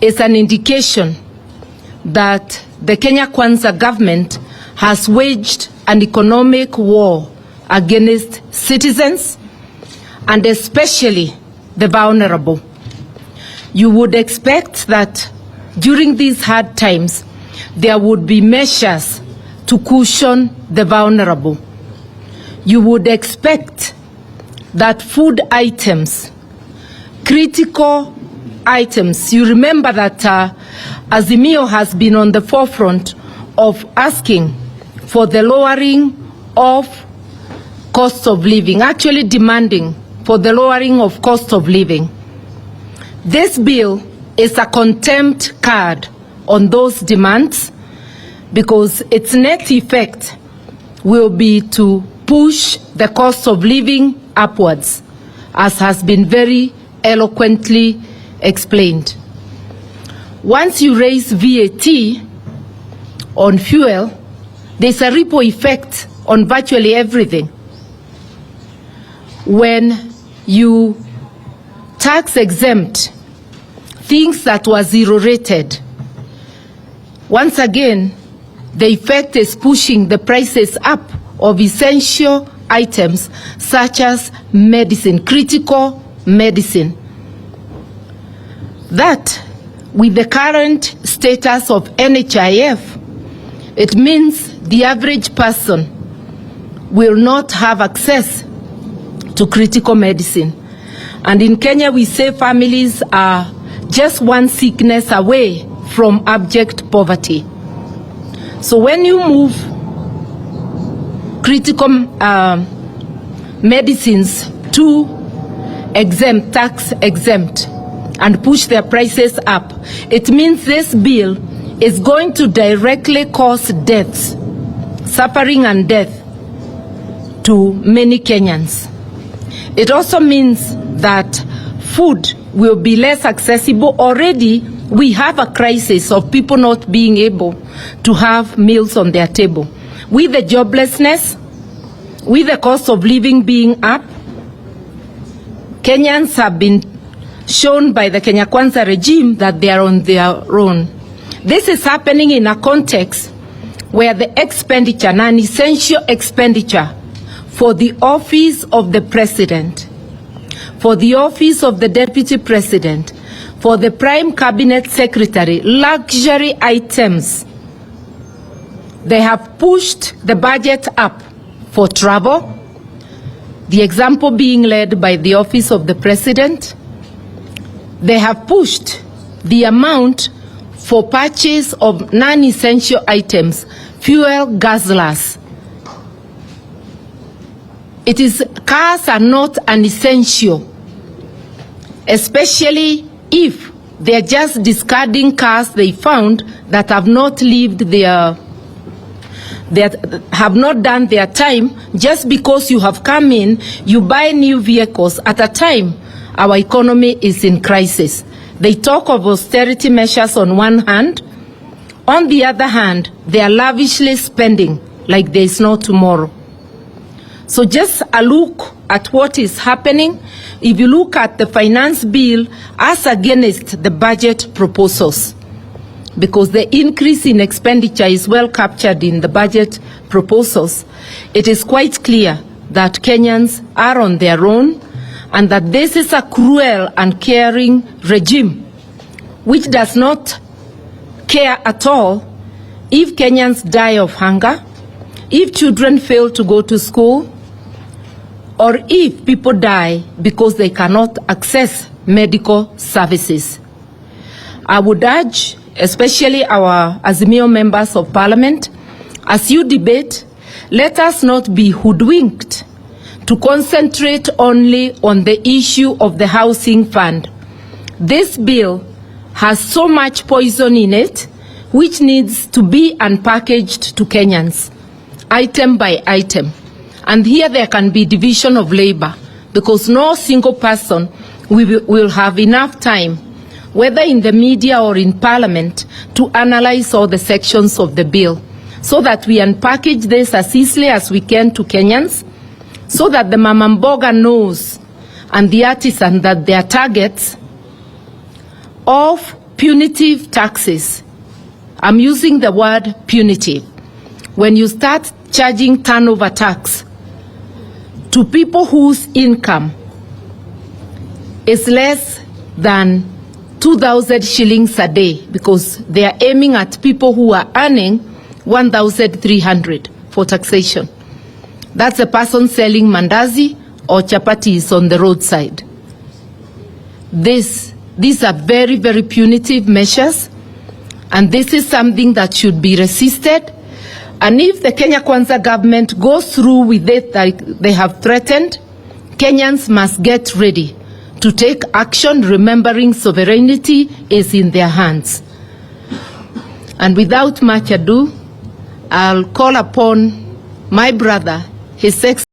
is an indication that the Kenya Kwanza government has waged an economic war against citizens and especially the vulnerable. You would expect that during these hard times, there would be measures to cushion the vulnerable. You would expect that food items, critical items, you remember that Azimio has been on the forefront of asking for the lowering of cost of living, actually demanding for the lowering of cost of living. This bill is a contempt card on those demands because its net effect will be to push the cost of living upwards, as has been very eloquently explained. Once you raise VAT on fuel, there's a ripple effect on virtually everything. When you tax exempt things that were zero rated, once again, the effect is pushing the prices up of essential items such as medicine, critical medicine. That, with the current status of NHIF, it means the average person will not have access to critical medicine. And in Kenya, we say families are just one sickness away from abject poverty. So when you move critical medicines to exempt, tax exempt, and push their prices up, it means this bill is going to directly cause deaths, suffering and death to many Kenyans. It also means that food will be less accessible. Already, we have a crisis of people not being able to have meals on their table. With the joblessness, with the cost of living being up, Kenyans have been shown by the Kenya Kwanza regime that they are on their own. This is happening in a context where the expenditure, non-essential expenditure for the office of the president, for the office of the deputy president, for the prime cabinet secretary, luxury items, they have pushed the budget up for travel, the example being led by the office of the president. They have pushed the amount for purchase of non-essential items, fuel, gasolines. Cars are not an essential, especially if they're just discarding cars they found that have not lived that have not done their time. Just because you have come in, you buy new vehicles at a time our economy is in crisis. They talk of austerity measures on one hand. On the other hand, they are lavishly spending like there is no tomorrow. So just a look at what is happening. If you look at the finance bill as against the budget proposals, because the increase in expenditure is well captured in the budget proposals, it is quite clear that Kenyans are on their own and that this is a cruel and caring regime which does not care at all if Kenyans die of hunger, if children fail to go to school, or if people die because they cannot access medical services. I would urge, especially our Azimio members of parliament, as you debate, let us not be hoodwinked to concentrate only on the issue of the housing fund. This bill has so much poison in it, which needs to be unpackaged to Kenyans, item by item. And here there can be division of labor, because no single person will have enough time, whether in the media or in parliament, to analyze all the sections of the bill, so that we unpackage this as easily as we can to Kenyans, so that the Mamamboga knows and the artisan that they are targets of punitive taxes. I'm using the word punitive. When you start charging turnover tax to people whose income is less than 2,000 shillings a day, because they are aiming at people who are earning 1,300 for taxation. That's a person selling mandazi or chapatis on the roadside. These are very, very punitive measures, and this is something that should be resisted. And if the Kenya Kwanza government goes through with it like they have threatened, Kenyans must get ready to take action, remembering sovereignty is in their hands. And without much ado, I'll call upon my brother, His Excellency